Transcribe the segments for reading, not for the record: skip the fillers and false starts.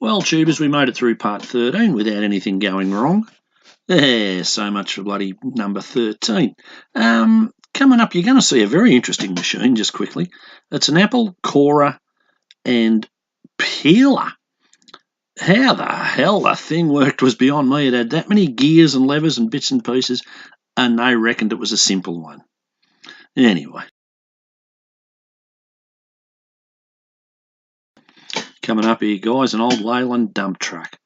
Well, tubers, we made it through part 13 without anything going wrong. So much for bloody number 13. Coming up, you're going to see a very interesting machine, just quickly. It's an apple corer and peeler. How the hell the thing worked was beyond me. It had that many gears and levers and bits and pieces, and they reckoned it was a simple one. Anyway. Coming up here, guys, an old Leyland dump truck.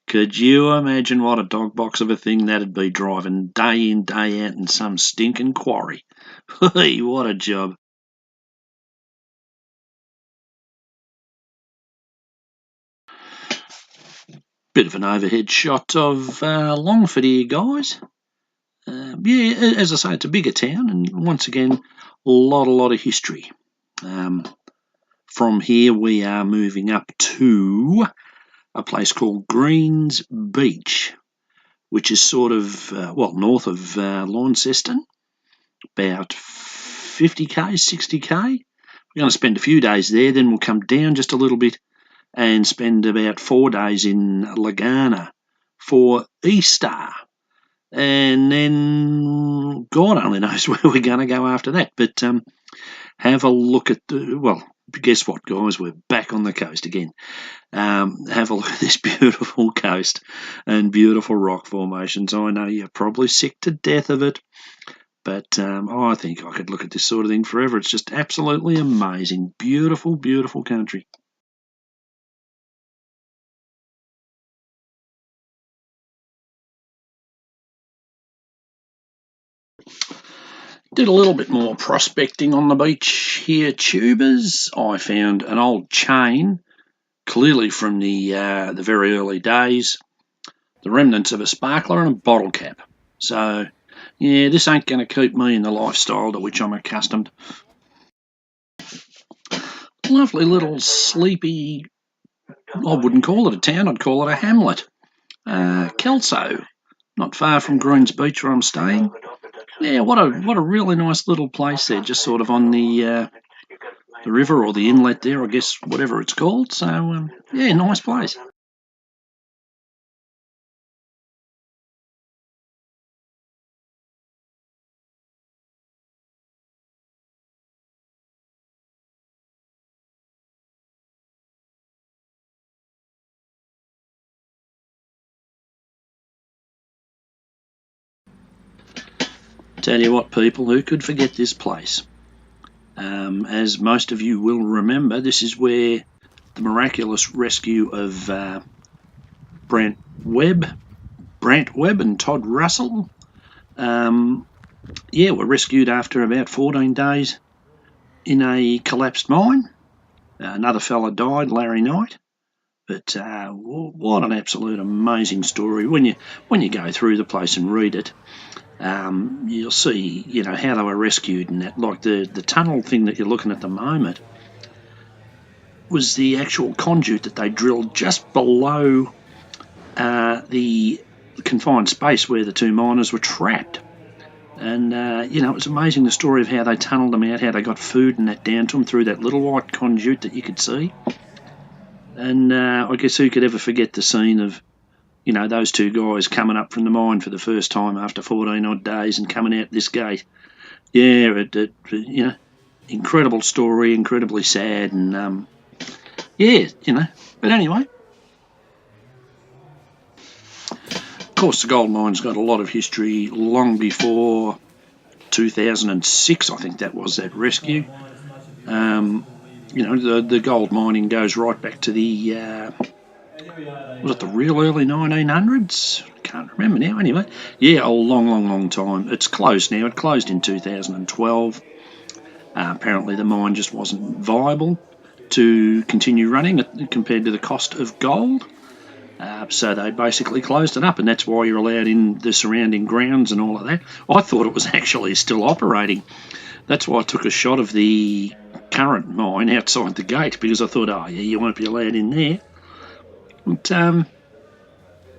Could you imagine what a dog box of a thing that'd be driving day in, day out in some stinking quarry? Hey, what a job. Bit of an overhead shot of Longford here, guys. As I say, it's a bigger town, and once again, a lot of history. From here, we are moving up to a place called Greens Beach, which is sort of, north of Launceston, about 50k, 60k. We're going to spend a few days there, then we'll come down just a little bit and spend about 4 days in Lagana for Easter. And then God only knows where we're going to go after that. But have a look at guess what, guys? We're back on the coast again. Have a look at this beautiful coast and beautiful rock formations. I know you're probably sick to death of it, but I think I could look at this sort of thing forever. It's just absolutely amazing. Beautiful, beautiful country. Did a little bit more prospecting on the beach here, tubers. I found an old chain, clearly from the very early days, the remnants of a sparkler and a bottle cap. So, yeah, this ain't going to keep me in the lifestyle to which I'm accustomed. Lovely little sleepy, I wouldn't call it a town, I'd call it a hamlet. Kelso, not far from Greens Beach where I'm staying. Yeah, what a really nice little place there, just sort of on the river or the inlet there, I guess, whatever it's called. So, yeah, nice place. Tell you what, people, who could forget this place? As most of you will remember, this is where the miraculous rescue of Brant Webb and Todd Russell, were rescued after about 14 days in a collapsed mine. Another fella died, Larry Knight. But what an absolute amazing story. When you go through the place and read it, you'll see, how they were rescued and that. Like the tunnel thing that you're looking at the moment was the actual conduit that they drilled just below the confined space where the two miners were trapped. And, it was amazing the story of how they tunnelled them out, how they got food and that down to them through that little white conduit that you could see. And I guess who could ever forget the scene of, those two guys coming up from the mine for the first time after 14 odd days and coming out this gate. Yeah, incredible story, incredibly sad, and but anyway. Of course, the gold mine's got a lot of history long before 2006, I think that was that rescue. The gold mining goes right back to the, was it the real early 1900s? Can't remember now. Anyway, yeah, a long time. It's closed now. It closed in 2012. Apparently the mine just wasn't viable to continue running compared to the cost of gold. So they basically closed it up, and that's why you're allowed in the surrounding grounds and all of that. I thought it was actually still operating. That's why I took a shot of the current mine outside the gate, because I thought, you won't be allowed in there. But,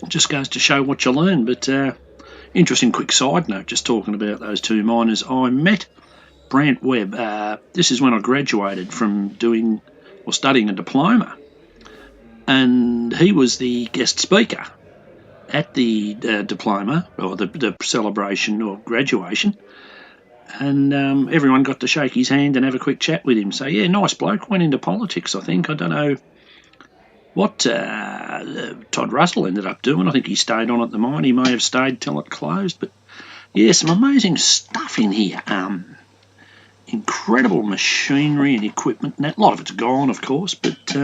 it just goes to show what you learn. But interesting quick side note, just talking about those two miners. I met Brant Webb. This is when I graduated from studying a diploma. and he was the guest speaker at the diploma or the celebration or graduation, and everyone got to shake his hand and have a quick chat with him. So yeah, nice bloke. Went into politics, I think. I don't know what Todd Russell ended up doing. I think he stayed on at the mine. He may have stayed till it closed, but yeah, some amazing stuff in here. Incredible machinery and equipment. And a lot of it's gone, of course, but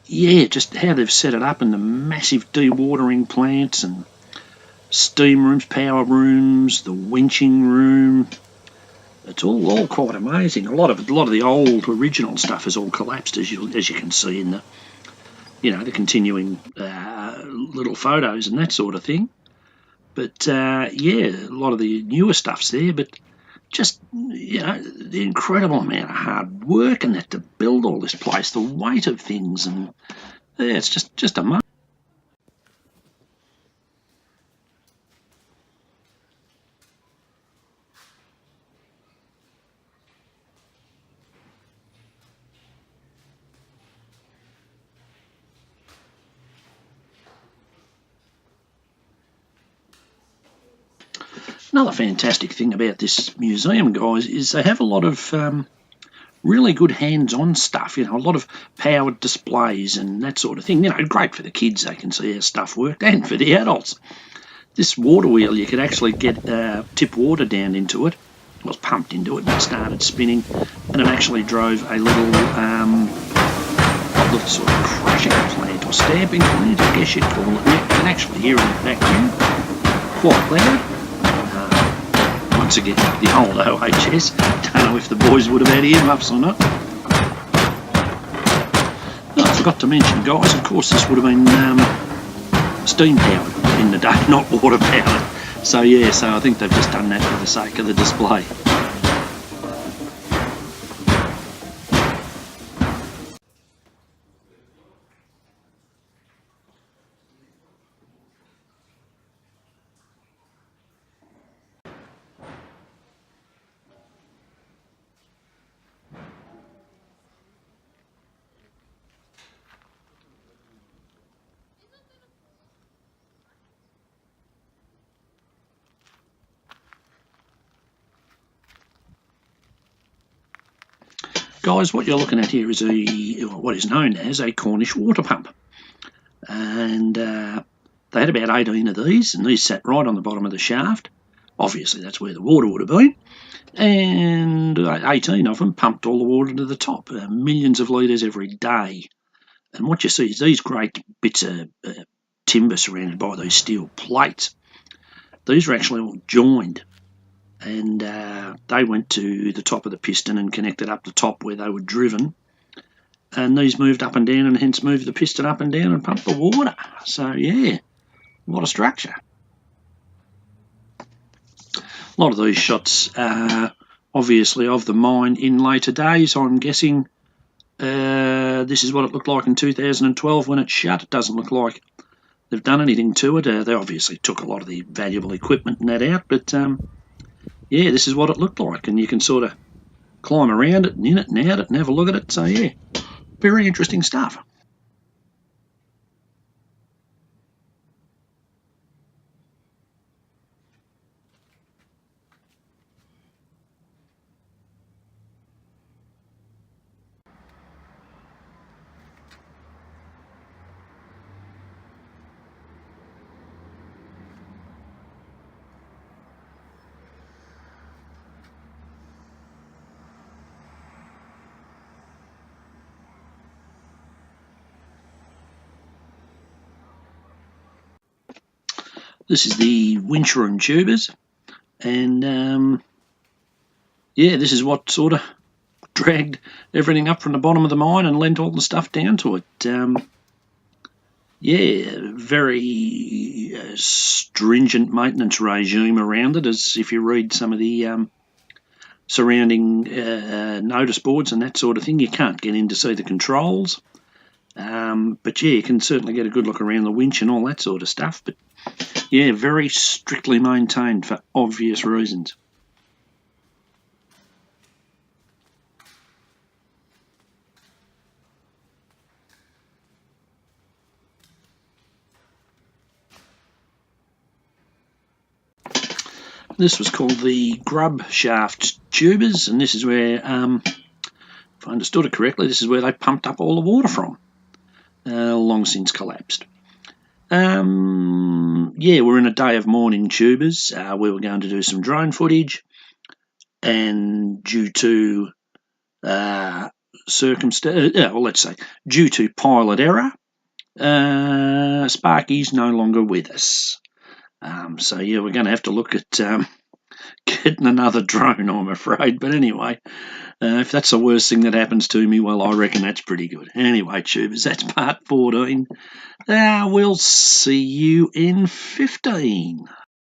yeah, just how they've set it up, and the massive dewatering plants and steam rooms, power rooms, the winching room. It's all quite amazing. A lot of the old original stuff has all collapsed, as you can see in the the continuing little photos and that sort of thing. But yeah, a lot of the newer stuff's there, but just the incredible amount of hard work and that to build all this place, the weight of things, and yeah, it's just amazing. Another fantastic thing about this museum, guys, is they have a lot of really good hands-on stuff. A lot of powered displays and that sort of thing. Great for the kids; they can see how stuff worked, and for the adults. This water wheel, you could actually get tip water down into it. It was pumped into it and it started spinning, and it actually drove a little sort of crushing plant or stamping plant, I guess you'd call it. You can actually hear it in the background, quite loud. Once again, the old OHS. Don't know if the boys would have had earmuffs or not. I forgot to mention, guys, of course this would have been steam powered in the day, not water powered. So yeah, I think they've just done that for the sake of the display. Guys, what you're looking at here is what is known as a Cornish water pump. And they had about 18 of these, and these sat right on the bottom of the shaft. Obviously, that's where the water would have been. And 18 of them pumped all the water to the top, millions of litres every day. And what you see is these great bits of timber surrounded by these steel plates. These are actually all joined, and they went to the top of the piston and connected up the top where they were driven, and these moved up and down and hence moved the piston up and down and pumped the water. So yeah, what a structure. A lot of these shots obviously of the mine in later days. I'm guessing this is what it looked like in 2012 when it shut. It doesn't look like they've done anything to it. They obviously took a lot of the valuable equipment and that out, but yeah, this is what it looked like, and you can sort of climb around it and in it and out it and have a look at it. So yeah, very interesting stuff. This is the winch room tubers, and yeah, this is what sort of dragged everything up from the bottom of the mine and lent all the stuff down to it. Yeah, very stringent maintenance regime around it, as if you read some of the surrounding notice boards and that sort of thing. You can't get in to see the controls, but yeah, you can certainly get a good look around the winch and all that sort of stuff. But yeah, very strictly maintained for obvious reasons. This was called the grub shaft tubers, and this is where, if I understood it correctly, this is where they pumped up all the water from. Long since collapsed. Yeah, we're in a day of mourning tubers. We were going to do some drone footage, and due to due to pilot error, Sparky's no longer with us. So yeah, we're going to have to look at getting another drone, I'm afraid. But anyway, if that's the worst thing that happens to me, well, I reckon that's pretty good. Anyway, tubers, that's part 14. We'll see you in 15.